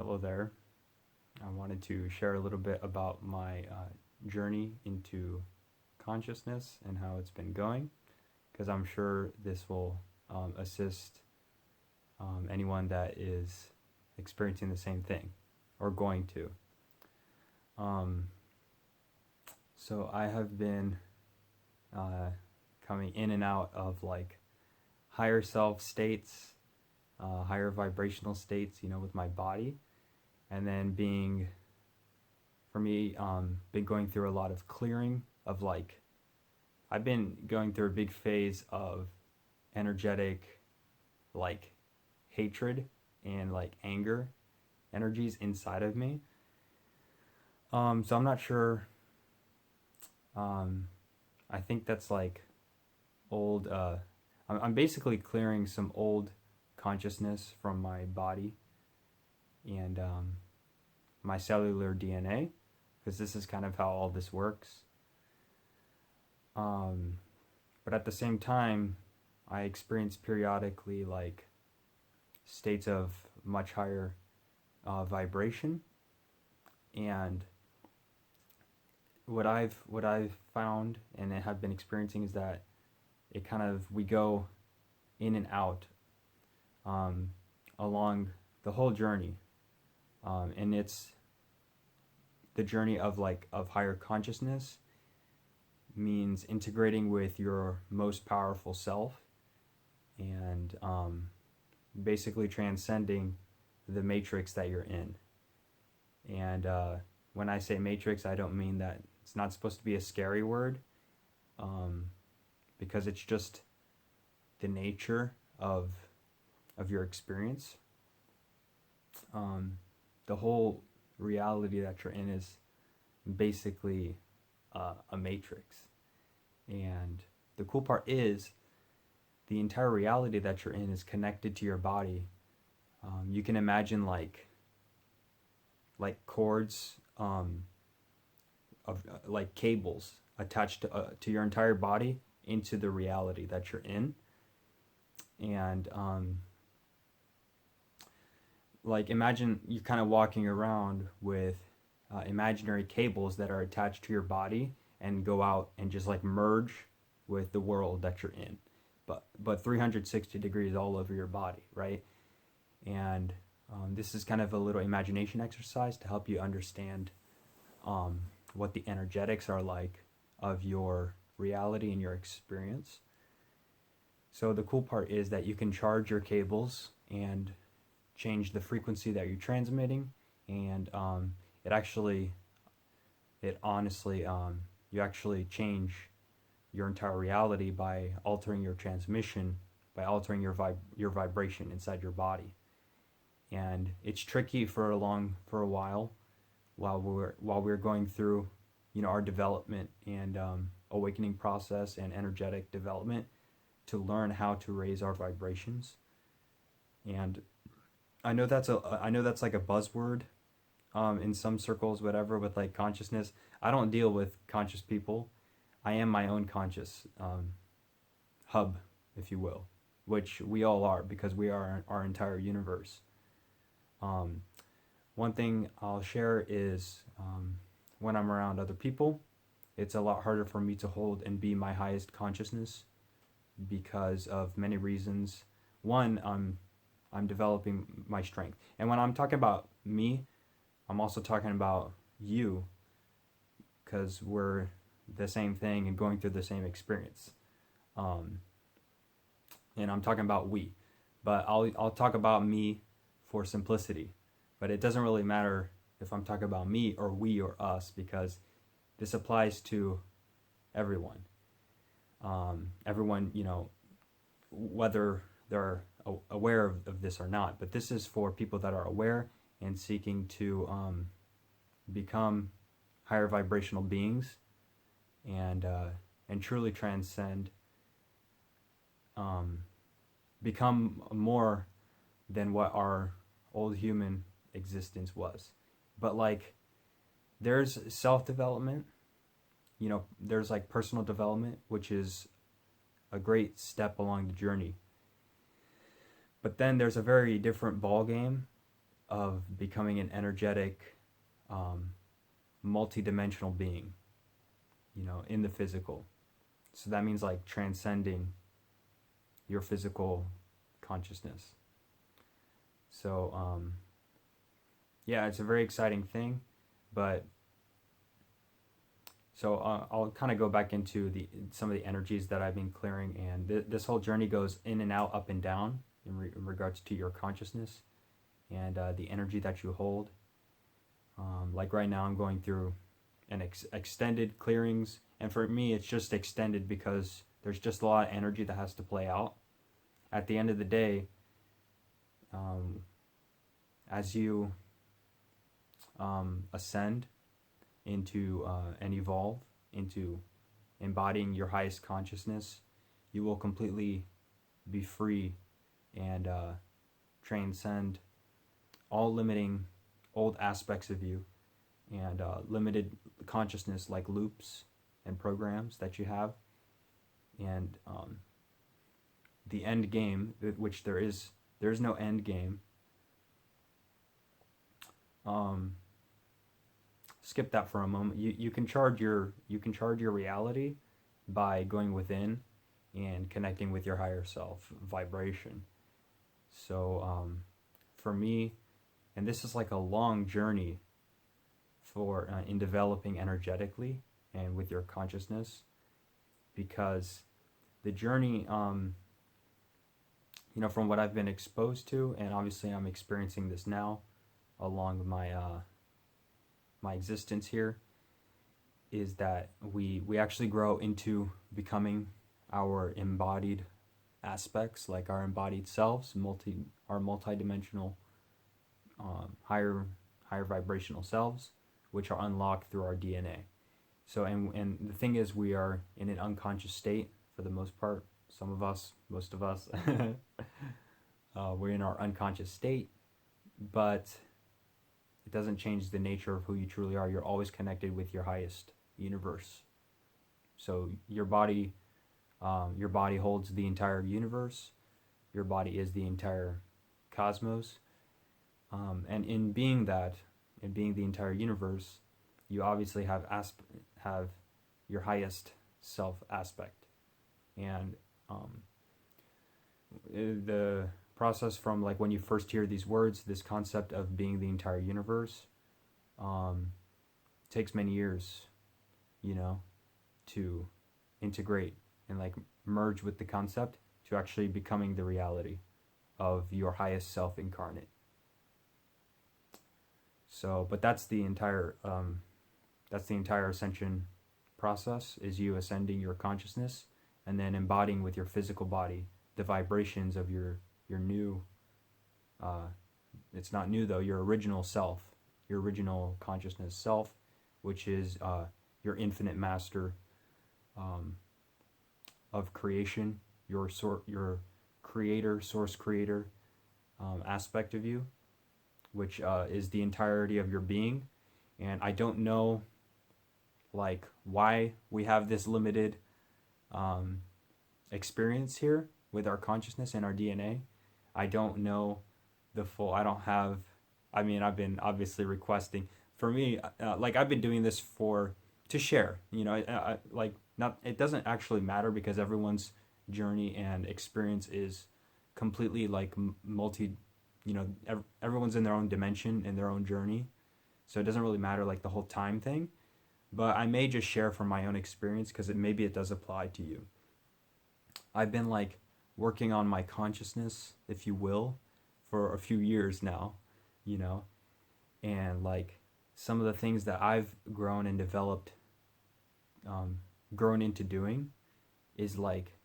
Hello there. I wanted to share a little bit about my journey into consciousness and how it's been going, because I'm sure this will assist anyone that is experiencing the same thing or going to. Um, so I have been coming in and out of like higher self states, higher vibrational states, with my body. And then for me, been going through a lot of clearing of I've been going through a big phase of energetic, hatred and anger energies inside of me. So I'm not sure. I think that's old. I'm basically clearing some old consciousness from my body and my cellular DNA, because this is kind of how all this works. But at the same time, I experience periodically states of much higher vibration, and what I've found and have been experiencing is that we go in and out along the whole journey, and it's the journey of higher consciousness means integrating with your most powerful self and basically transcending the matrix that you're in. And when I say matrix, I don't mean that it's not supposed to be a scary word, because it's just the nature of your experience. The whole reality that you're in is basically a matrix. And the cool part is the entire reality that you're in is connected to your body. You can imagine like cords of cables attached to your entire body into the reality that you're in. And imagine you're kind of walking around with imaginary cables that are attached to your body and go out and just merge with the world that you're in, but 360 degrees all over your body, right? And this is kind of a little imagination exercise to help you understand what the energetics are like of your reality and your experience. So the cool part is that you can charge your cables and change the frequency that you're transmitting, and you actually change your entire reality by altering your transmission, by altering your vibration inside your body. And it's tricky for a while we're going through our development and awakening process and energetic development to learn how to raise our vibrations. And I know that's like a buzzword in some circles, whatever, with consciousness. I don't deal with conscious people. I am my own conscious hub, if you will, which we all are, because we are our entire universe. One thing I'll share is when I'm around other people, it's a lot harder for me to hold and be my highest consciousness because of many reasons. One, I'm developing my strength. And when I'm talking about me, I'm also talking about you, because we're the same thing and going through the same experience. And I'm talking about we. But I'll talk about me for simplicity. But it doesn't really matter if I'm talking about me or we or us, because this applies to everyone. Everyone, whether they're aware of this or not. But this is for people that are aware and seeking to become higher vibrational beings and truly transcend, become more than what our old human existence was. But there's self-development, there's personal development, which is a great step along the journey. But then there's a very different ball game of becoming an energetic, multidimensional being, in the physical. So that means like transcending your physical consciousness. So, yeah, it's a very exciting thing, but so I'll kind of go back into some of the energies that I've been clearing, and this whole journey goes in and out, up and down, in regards to your consciousness and the energy that you hold. Like right now, I'm going through an extended clearings, and for me, it's just extended because there's just a lot of energy that has to play out. At the end of the day, as you ascend into and evolve into embodying your highest consciousness, you will completely be free and transcend all limiting old aspects of you and limited consciousness like loops and programs that you have. And the end game, which there is no end game. Skip that for a moment. You can charge your reality by going within and connecting with your higher self vibration. So for me, and this is like a long journey for in developing energetically and with your consciousness, because the journey, from what I've been exposed to, and obviously I'm experiencing this now along my my existence here, is that we actually grow into becoming our embodied aspects, like our embodied selves, our multidimensional, higher vibrational selves, which are unlocked through our DNA. So, and the thing is, we are in an unconscious state for the most part. Some of us, most of us, we're in our unconscious state, but it doesn't change the nature of who you truly are. You're always connected with your highest universe. So your body holds the entire universe. Your body is the entire cosmos. And in being that, in being the entire universe, you obviously have your highest self aspect. And the process from like when you first hear these words, this concept of being the entire universe, takes many years, to integrate and like merge with the concept to actually becoming the reality of your highest self incarnate. So, but that's the entire ascension process, is you ascending your consciousness and then embodying with your physical body the vibrations of your new, it's not new though, your original self, your original consciousness self, which is your infinite master of creation, your creator, source creator aspect of you, which is the entirety of your being. And I don't know like why we have this limited experience here with our consciousness and our DNA. I don't know the full, I've been obviously requesting, for me, like I've been doing this to share, it doesn't actually matter because everyone's journey and experience is completely like everyone's in their own dimension, in their own journey. So it doesn't really matter like the whole time thing, but I may just share from my own experience because maybe it does apply to you. I've been like working on my consciousness, if you will, for a few years now, and like some of the things that I've grown and developed, grown into doing, is like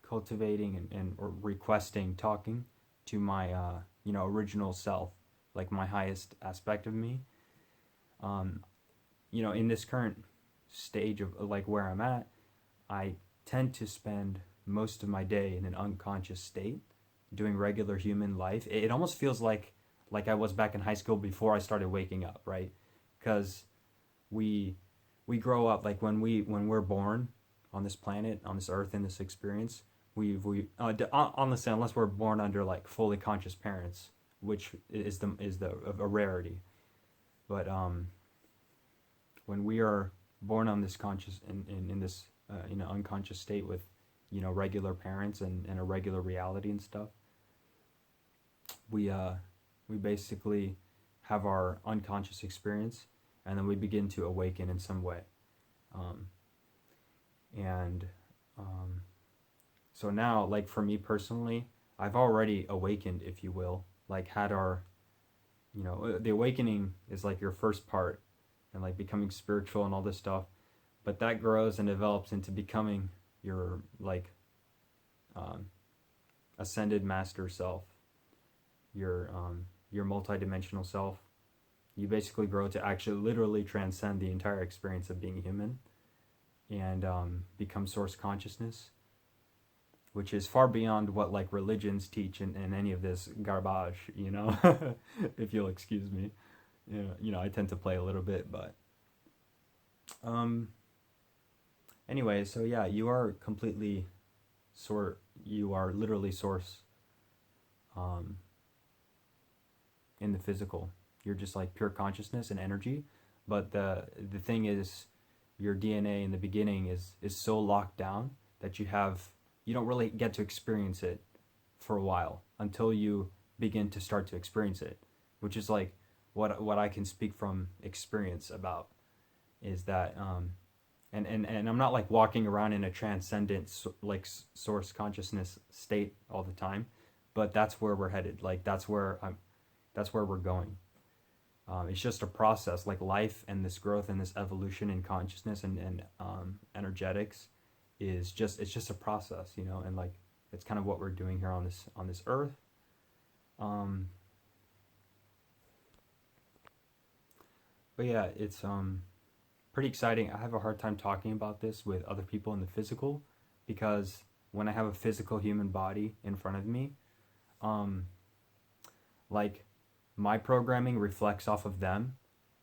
cultivating and or requesting, talking to my original self, like my highest aspect of me. In this current stage of like where I'm at, I tend to spend most of my day in an unconscious state, doing regular human life. It almost feels like I was back in high school before I started waking up, right? Because we grow up, like when we're born on this planet, on this earth, in this experience, honestly, unless we're born under like fully conscious parents, which is a rarity. But when we are born on this conscious in this unconscious state with regular parents and a regular reality and stuff, we basically have our unconscious experience, and then we begin to awaken in some way. And so now, like for me personally, I've already awakened, if you will, like had our, the awakening is like your first part, and like becoming spiritual and all this stuff, but that grows and develops into becoming your like ascended master self, your multidimensional self. You basically grow to actually literally transcend the entire experience of being human and become source consciousness, which is far beyond what like religions teach and any of this garbage, if you'll excuse me. I tend to play a little bit, but anyway, so yeah, you are completely you are literally source in the physical. You're just like pure consciousness and energy, but the thing is, your DNA in the beginning is so locked down that you don't really get to experience it for a while until you begin to start to experience it, which is like what I can speak from experience about, is that and I'm not like walking around in a transcendent like source consciousness state all the time, but that's where we're headed. Like that's where we're going. It's just a process, like life and this growth and this evolution in consciousness and energetics it's just a process, and like it's kind of what we're doing here on this earth. But yeah, it's pretty exciting. I have a hard time talking about this with other people in the physical, because when I have a physical human body in front of me, like my programming reflects off of them,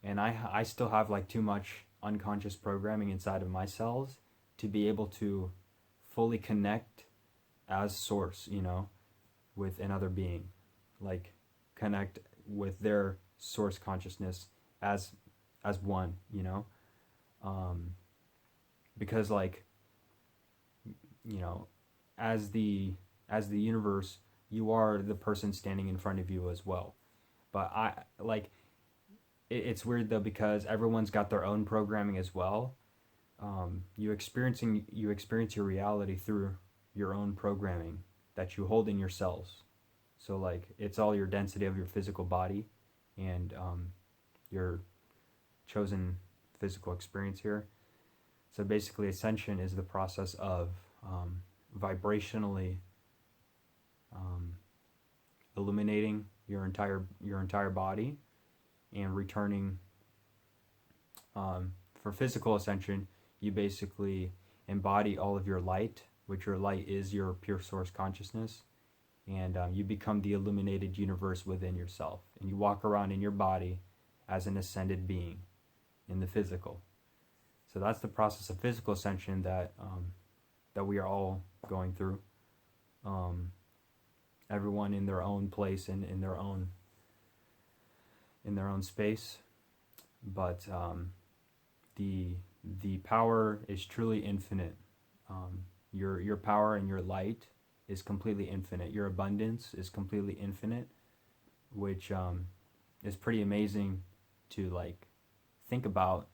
and I still have like too much unconscious programming inside of my cells to be able to fully connect as source, with another being, like connect with their source consciousness as one, because like, as the universe, you are the person standing in front of you as well. But it's weird though, because everyone's got their own programming as well. You experience your reality through your own programming that you hold in your cells. So like it's all your density of your physical body and your chosen physical experience here. So basically, ascension is the process of vibrationally illuminating your entire body and returning. For physical ascension, you basically embody all of your light, which your light is your pure source consciousness, and you become the illuminated universe within yourself, and you walk around in your body as an ascended being in the physical. So that's the process of physical ascension that we are all going through. Everyone in their own place and in their own space, but the power is truly infinite. Your power and your light is completely infinite. Your abundance is completely infinite, which is pretty amazing to like think about.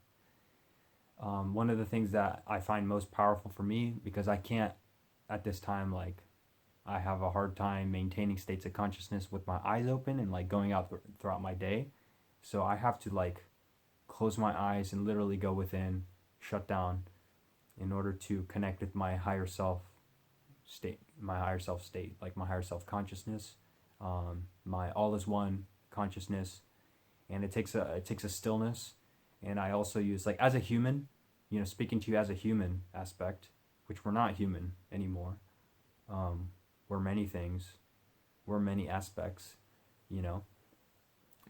One of the things that I find most powerful for me, because I can't at this time, like I have a hard time maintaining states of consciousness with my eyes open and like going out throughout my day. So I have to like close my eyes and literally go within, shut down, in order to connect with my higher self state, like my higher self consciousness, my all is one consciousness. And it takes a stillness. And I also use, like, as a human, speaking to you as a human aspect, which we're not human anymore. We're many things. We're many aspects,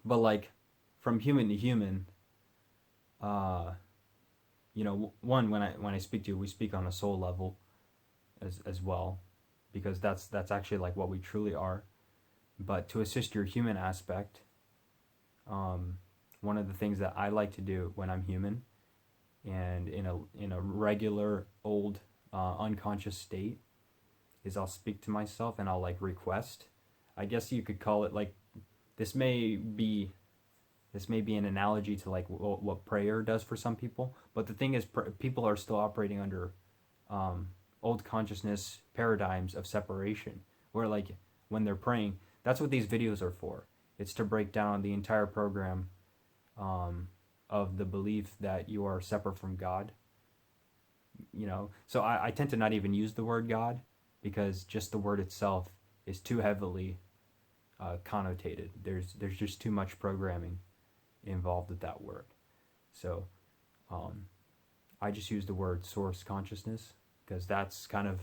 But like, from human to human, one, when I speak to you, we speak on a soul level as well, because that's actually like what we truly are. But to assist your human aspect, one of the things that I like to do when I'm human and in a regular old unconscious state is I'll speak to myself and I'll like request. I guess you could call it like this may be an analogy to like what prayer does for some people, but the thing is people are still operating under old consciousness paradigms of separation where like when they're praying, that's what these videos are for. It's to break down the entire program of the belief that you are separate from God. So I tend to not even use the word God because just the word itself is too heavily connotated. There's just too much programming involved with that word. So I just use the word source consciousness because that's kind of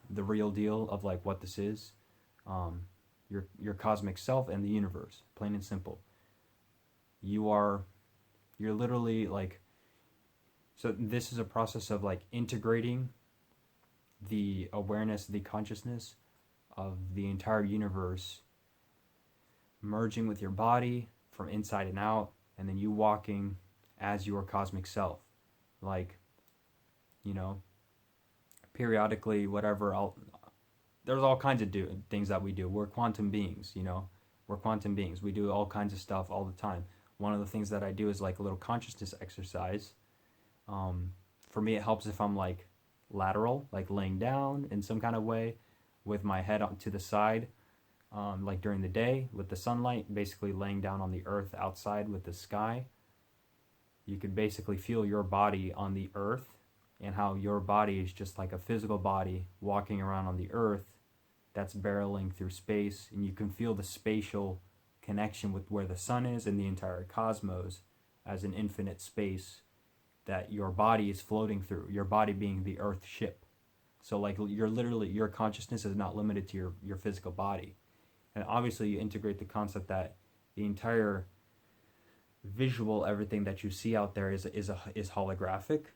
the real deal of like what this is. Your cosmic self and the universe, plain and simple. You're literally like, so this is a process of like integrating the awareness, the consciousness of the entire universe, merging with your body from inside and out, and then you walking as your cosmic self. Like, periodically, there's all kinds of things that we do. We're quantum beings, We're quantum beings. We do all kinds of stuff all the time. One of the things that I do is like a little consciousness exercise. For me, it helps if I'm like lateral, like laying down in some kind of way with my head to the side, like during the day with the sunlight, basically laying down on the earth outside with the sky. You could basically feel your body on the earth and how your body is just like a physical body walking around on the earth that's barreling through space, and you can feel the spatial connection with where the sun is and the entire cosmos as an infinite space that your body is floating through, your body being the earth ship. So like your consciousness is not limited to your physical body. And obviously you integrate the concept that the entire visual, everything that you see out there is holographic,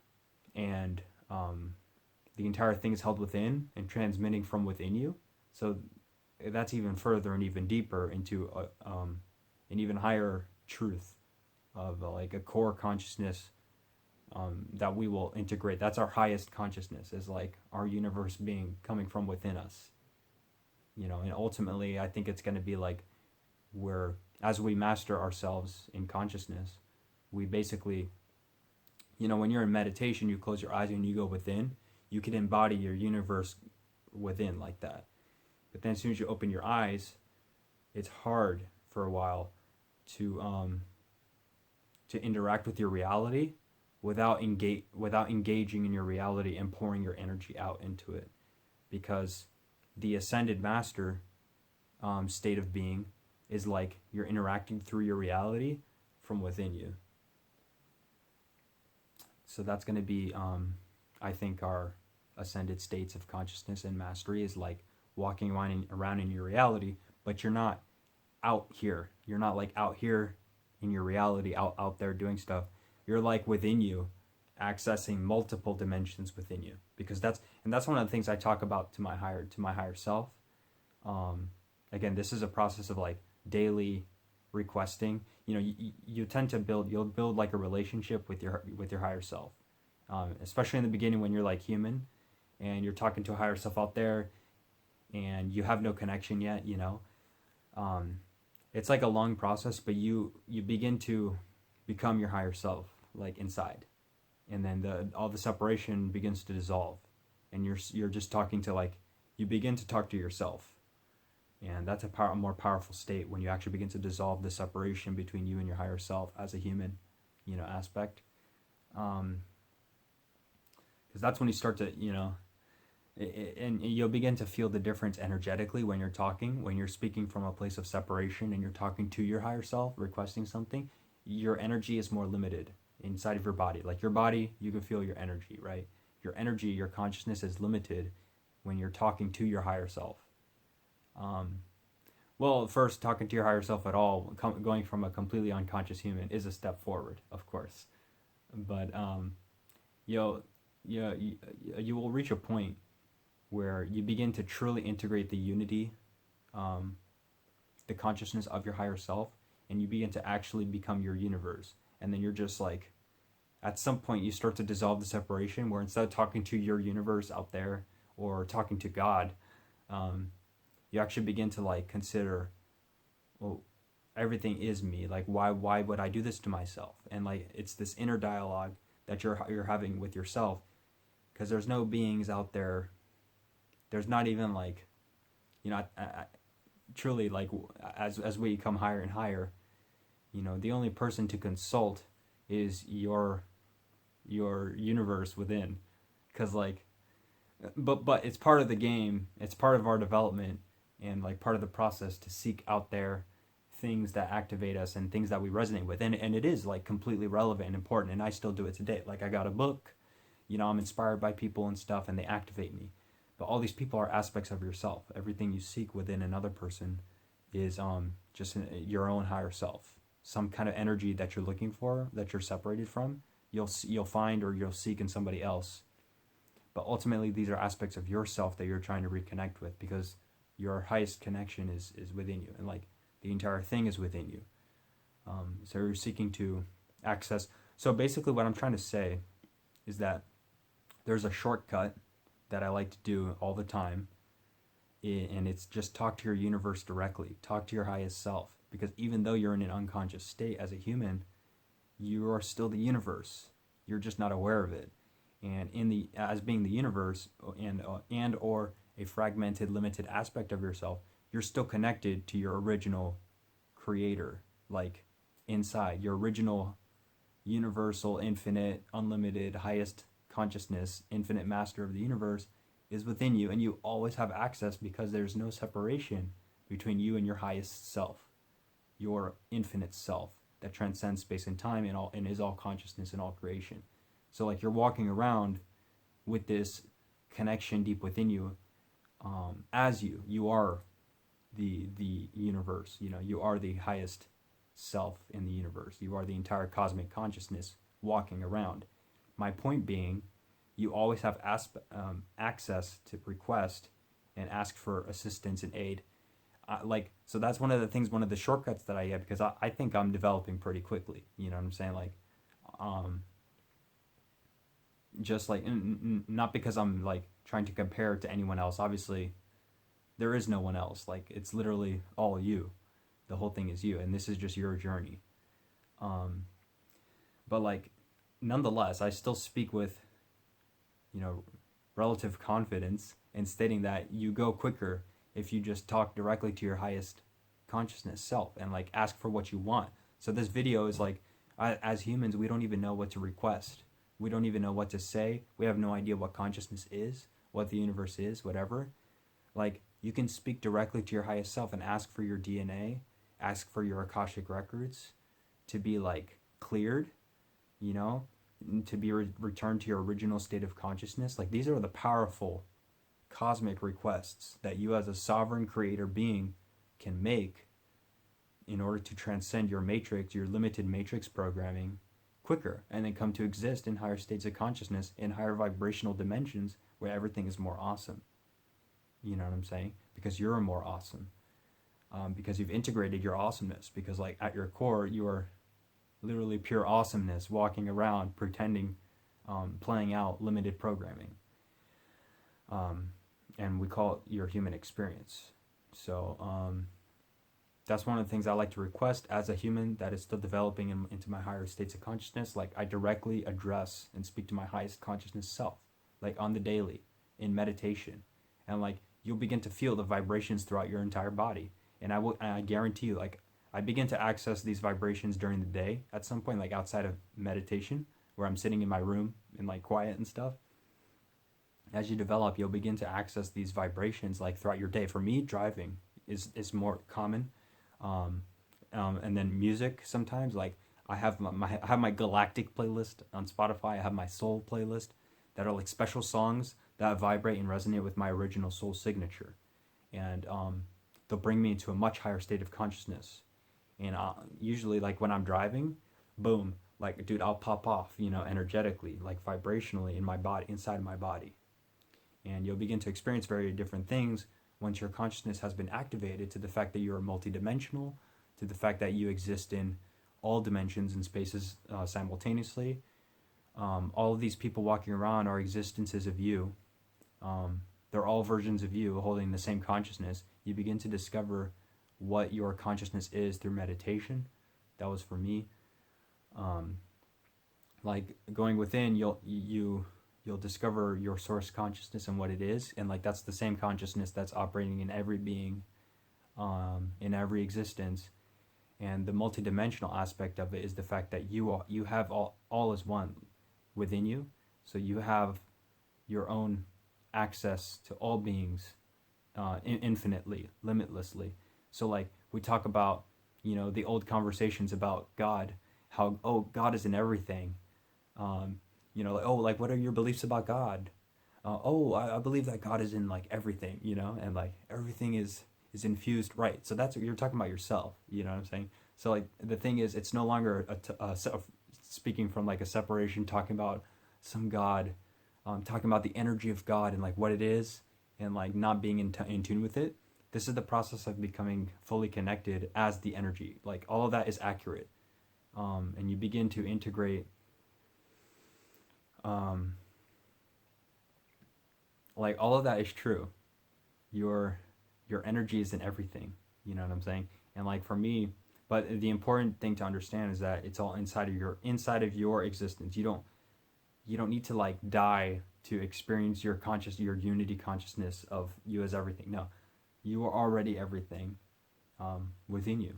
and the entire thing is held within and transmitting from within you. So that's even further and even deeper into an even higher truth of like a core consciousness that we will integrate. That's our highest consciousness, is like our universe being coming from within us. And ultimately I think it's going to be like where as we master ourselves in consciousness, we basically, when you're in meditation, you close your eyes and you go within, you can embody your universe within like that. But then as soon as you open your eyes, it's hard for a while to interact with your reality without engaging in your reality and pouring your energy out into it, because the ascended master state of being is like you're interacting through your reality from within you. So that's going to be, I think, our ascended states of consciousness and mastery is like walking around in your reality, but you're not out here. You're not like out here in your reality, out there doing stuff. You're like within you, accessing multiple dimensions within you, because that's one of the things I talk about to my higher self. Again, this is a process of like daily requesting. You tend to build like a relationship with your higher self, especially in the beginning when you're like human and you're talking to a higher self out there and you have no connection yet. It's like a long process, but you begin to become your higher self, like inside, and then all the separation begins to dissolve, and you're just talking to, like, you begin to talk to yourself. And that's a more powerful state when you actually begin to dissolve the separation between you and your higher self as a human, aspect. Because that's when you start to, and you'll begin to feel the difference energetically when you're speaking from a place of separation and you're talking to your higher self, requesting something. Your energy is more limited inside of your body. Like your body, you can feel your energy, right? Your energy, your consciousness is limited when you're talking to your higher self. Well, first, talking to your higher self at all, going from a completely unconscious human is a step forward, of course. But you will reach a point where you begin to truly integrate the unity the consciousness of your higher self, and you begin to actually become your universe. And then you're just like, at some point you start to dissolve the separation, where instead of talking to your universe out there or talking to God, you actually begin to like consider, well, everything is me. Like, why would I do this to myself? And like, it's this inner dialogue that you're having with yourself, because there's no beings out there. There's not even like, truly, like, as we come higher and higher, the only person to consult is your universe within, because like, but it's part of the game. It's part of our development, and like part of the process to seek out there things that activate us and things that we resonate with, and it is like completely relevant and important, and I still do it today. Like, I got a book, I'm inspired by people and stuff, and they activate me. But all these people are aspects of yourself. Everything you seek within another person is just your own higher self. Some kind of energy that you're looking for, that you're separated from, you'll find or you'll seek in somebody else. But ultimately, these are aspects of yourself that you're trying to reconnect with, because your highest connection is within you, and like the entire thing is within you. So you're seeking to access. So basically, what I'm trying to say is that there's a shortcut that I like to do all the time, and it's just talk to your universe directly. Talk to your highest self, because even though you're in an unconscious state as a human, you are still the universe. You're just not aware of it. And as being the universe, and or a fragmented, limited aspect of yourself, you're still connected to your original creator, like inside your original universal, infinite, unlimited, highest consciousness, infinite master of the universe is within you, and you always have access, because there's no separation between you and your highest self, your infinite self that transcends space and time, and is all consciousness and all creation. So like, you're walking around with this connection deep within you, as you are the universe. You are the highest self in the universe. You are the entire cosmic consciousness walking around. My point being, you always have access to request and ask for assistance and aid. So that's one of the things, one of the shortcuts that I get, because I think I'm developing pretty quickly. You know what I'm saying? Like, just like, not because I'm like trying to compare it to anyone else. Obviously, there is no one else. Like, it's literally all you. The whole thing is you, and this is just your journey. But like, nonetheless, I still speak with, relative confidence, in stating that you go quicker if you just talk directly to your highest consciousness self and like ask for what you want. So this video is like, as humans, we don't even know what to request. We don't even know what to say. We have no idea what consciousness is, what the universe is, whatever. Like, you can speak directly to your highest self and ask for your DNA, ask for your Akashic records to be like cleared, to be returned to your original state of consciousness. Like, these are the powerful cosmic requests that you as a sovereign creator being can make in order to transcend your matrix, your limited matrix programming quicker, and then come to exist in higher states of consciousness, in higher vibrational dimensions where everything is more awesome. You know what I'm saying? Because you're more awesome. Because you've integrated your awesomeness. Because like, at your core, you are literally pure awesomeness, walking around pretending, playing out limited programming. And we call it your human experience. So that's one of the things I like to request as a human that is still developing into my higher states of consciousness. Like, I directly address and speak to my highest consciousness self, like on the daily, in meditation. And like, you'll begin to feel the vibrations throughout your entire body. And I guarantee you, like, I begin to access these vibrations during the day at some point, like outside of meditation, where I'm sitting in my room and like quiet and stuff. As you develop, you'll begin to access these vibrations like throughout your day. For me, driving is more common. And then music sometimes. Like, I have my galactic playlist on Spotify. I have my soul playlist that are like special songs that vibrate and resonate with my original soul signature. And they'll bring me into a much higher state of consciousness. And usually, like, when I'm driving, boom, like, dude, I'll pop off, energetically, like vibrationally in my body, inside my body. And you'll begin to experience very different things once your consciousness has been activated, to the fact that you're multidimensional, to the fact that you exist in all dimensions and spaces simultaneously. All of these people walking around are existences of you. They're all versions of you holding the same consciousness. You begin to discover what your consciousness is through meditation. That was for me. Like going within, you'll discover your source consciousness and what it is, and like that's the same consciousness that's operating in every being, in every existence. And the multidimensional aspect of it is the fact that you have all as one within you. So you have your own access to all beings, infinitely, limitlessly. So like we talk about, the old conversations about God, how, oh, God is in everything. Like, oh, like what are your beliefs about God? I believe that God is in like everything, and like everything is infused, right? So that's what you're talking about yourself, you know what I'm saying? So like the thing is, it's no longer speaking from like a separation, talking about some God, talking about the energy of God and like what it is, and like not being in tune with it. This is the process of becoming fully connected as the energy. Like all of that is accurate, and you begin to integrate. Like all of that is true. Your energy is in everything. You know what I'm saying? And like for me, but the important thing to understand is that it's all inside of your existence. You don't need to like die to experience your unity consciousness of you as everything. No, you are already everything within you.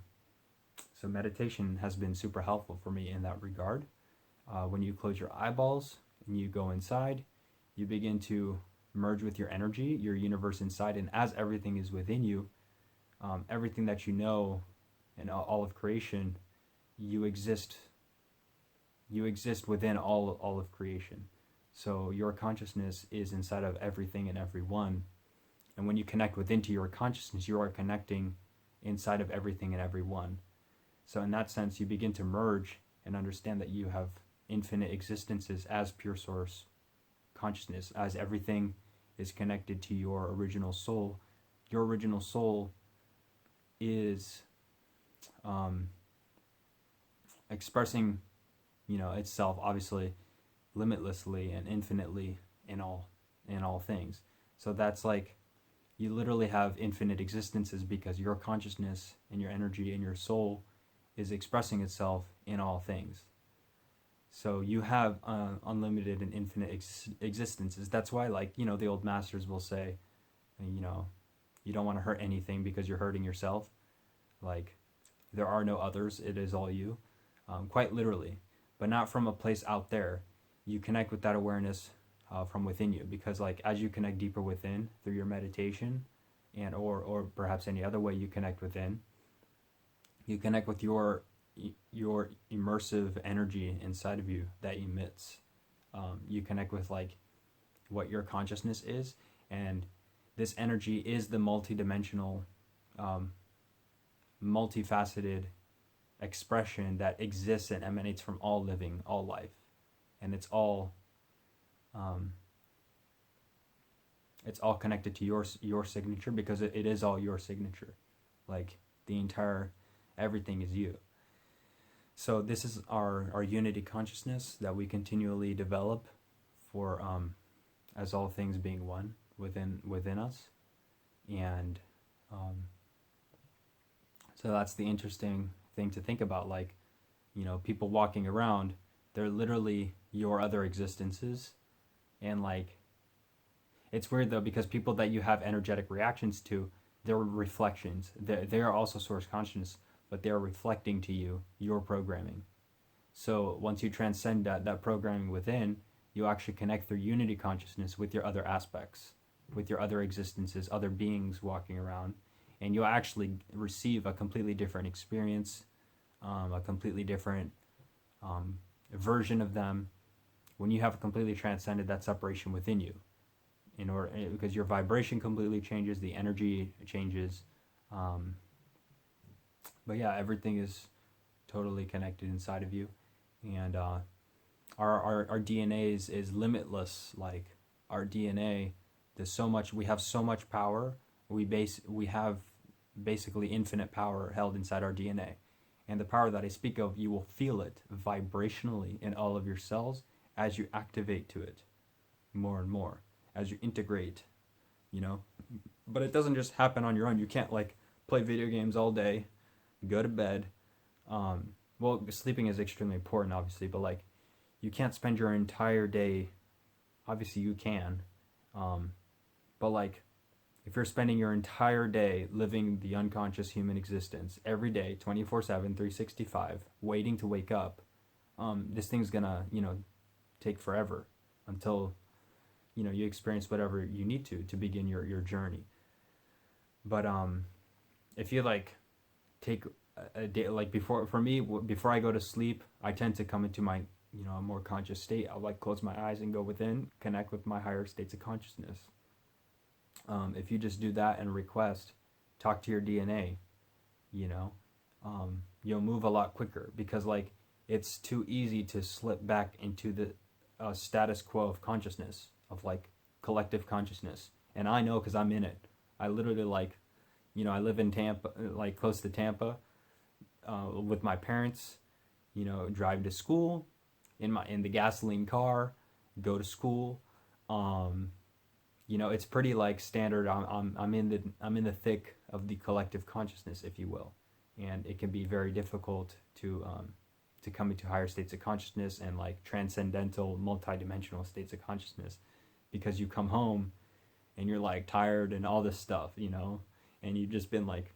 So meditation has been super helpful for me in that regard. When you close your eyeballs and you go inside, you begin to merge with your energy, your universe inside, and as everything is within you, everything that you know and all of creation, you exist within all of creation. So your consciousness is inside of everything and everyone. And when you connect into your consciousness, you are connecting inside of everything and everyone. So in that sense, you begin to merge and understand that you have infinite existences as pure source consciousness, as everything is connected to your original soul. Your original soul is expressing, itself obviously limitlessly and infinitely in all things. So that's like you literally have infinite existences because your consciousness and your energy and your soul is expressing itself in all things. So you have unlimited and infinite existences. That's why, like, the old masters will say, you don't want to hurt anything because you're hurting yourself. Like, there are no others. It is all you. Quite literally. But not from a place out there. You connect with that awareness from within you. Because, like, as you connect deeper within through your meditation and or perhaps any other way you connect within, you connect with your immersive energy inside of you that emits. You connect with like what your consciousness is, and this energy is the multidimensional, multifaceted expression that exists and emanates from all living, all life, and it's all connected to your signature because it is all your signature. Like the entire everything is you. So this is our unity consciousness that we continually develop for as all things being one within us. And so that's the interesting thing to think about. Like, people walking around, they're literally your other existences. And like, it's weird though, because people that you have energetic reactions to, they're reflections. They are also source consciousness, but they're reflecting to you your programming. So once you transcend that programming within, you actually connect through unity consciousness with your other aspects, with your other existences, other beings walking around, and you'll actually receive a completely different experience, a completely different version of them when you have completely transcended that separation within you. Because your vibration completely changes, the energy changes. But yeah, everything is totally connected inside of you, and our DNA is limitless. Like our DNA, we have so much power we have basically infinite power held inside our DNA. And the power that I speak of, you will feel it vibrationally in all of your cells as you activate to it more and more, as you integrate, you know. But it doesn't just happen on your own. You can't like play video games all day, go to bed. Well, sleeping is extremely important, obviously, but like you can't spend your entire day. Obviously, you can, but like if you're spending your entire day living the unconscious human existence every day, 24/7, 365, waiting to wake up, this thing's gonna, take forever until, you experience whatever you need to begin your journey. But if you like take a day, like for me, before I go to sleep, I tend to come into my, a more conscious state. I'll like close my eyes and go within, connect with my higher states of consciousness. If you just do that and request, talk to your DNA, you'll move a lot quicker, because like it's too easy to slip back into the status quo of consciousness, of like collective consciousness. And I know, because I'm in it. I literally like, I live in Tampa, like close to Tampa, with my parents, drive to school in the gasoline car, go to school. It's pretty like standard. I'm in the thick of the collective consciousness, if you will, and it can be very difficult to come into higher states of consciousness and like transcendental, multidimensional states of consciousness, because you come home and you're like tired and all this stuff, and you've just been like.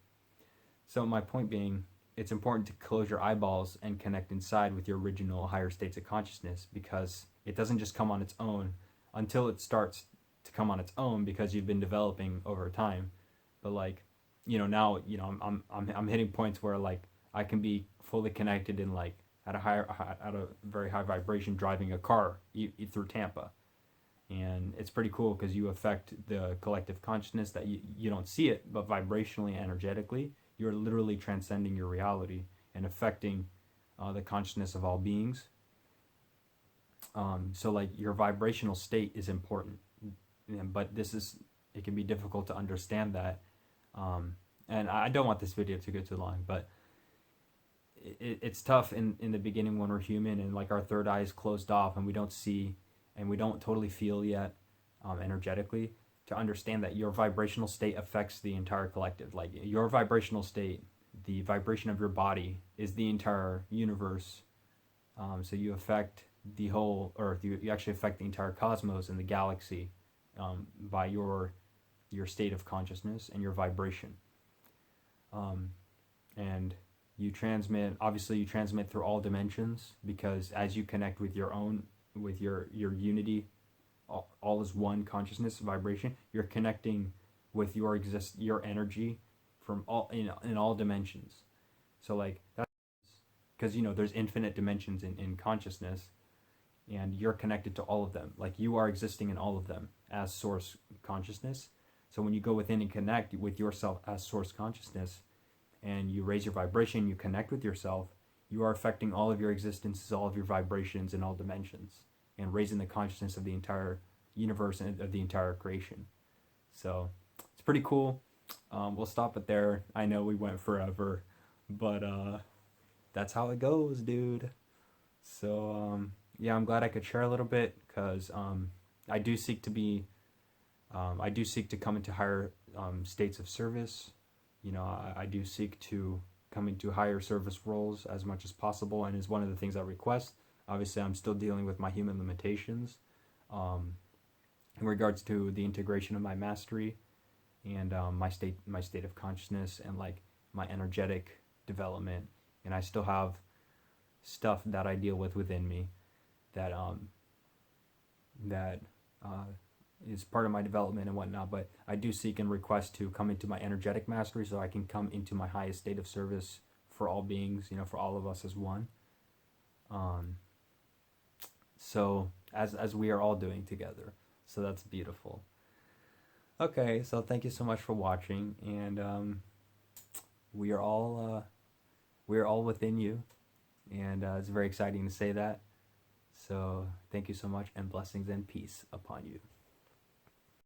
So my point being, it's important to close your eyeballs and connect inside with your original higher states of consciousness, because it doesn't just come on its own until it starts to come on its own, because you've been developing over time. But like, now, I'm hitting points where like I can be fully connected in like at a very high vibration, driving a car through Tampa. And it's pretty cool, because you affect the collective consciousness that you don't see it, but vibrationally, energetically, you're literally transcending your reality and affecting the consciousness of all beings. So like your vibrational state is important, but it can be difficult to understand that. And I don't want this video to go too long, but it's tough in the beginning when we're human and like our third eye is closed off and we don't see and we don't totally feel yet, energetically, to understand that your vibrational state affects the entire collective. Like your vibrational state, the vibration of your body, is the entire universe. So you affect the whole Earth. You actually affect the entire cosmos and the galaxy, by your state of consciousness and your vibration. And you transmit through all dimensions, because as you connect with your unity, all is one consciousness vibration, you're connecting with your energy from all in all dimensions. So like that's because there's infinite dimensions in consciousness, and you're connected to all of them. Like you are existing in all of them as source consciousness. So when you go within and connect with yourself as source consciousness, and you raise your vibration, you connect with yourself, you are affecting all of your existences, all of your vibrations in all dimensions, and raising the consciousness of the entire universe and of the entire creation. So it's pretty cool. We'll stop it there. I know we went forever, but that's how it goes, dude. So yeah, I'm glad I could share a little bit, because I do seek to come into higher states of service. I do seek to come into higher service roles as much as possible, and is one of the things I request. Obviously, I'm still dealing with my human limitations in regards to the integration of my mastery and my state of consciousness, and like my energetic development. And I still have stuff that I deal with within me that is part of my development and whatnot. But I do seek and request to come into my energetic mastery, so I can come into my highest state of service for all beings, for all of us as one. So as we are all doing together. So that's beautiful. Okay, so thank you so much for watching, and we are all within you, and it's very exciting to say that. So thank you so much, and blessings and peace upon you.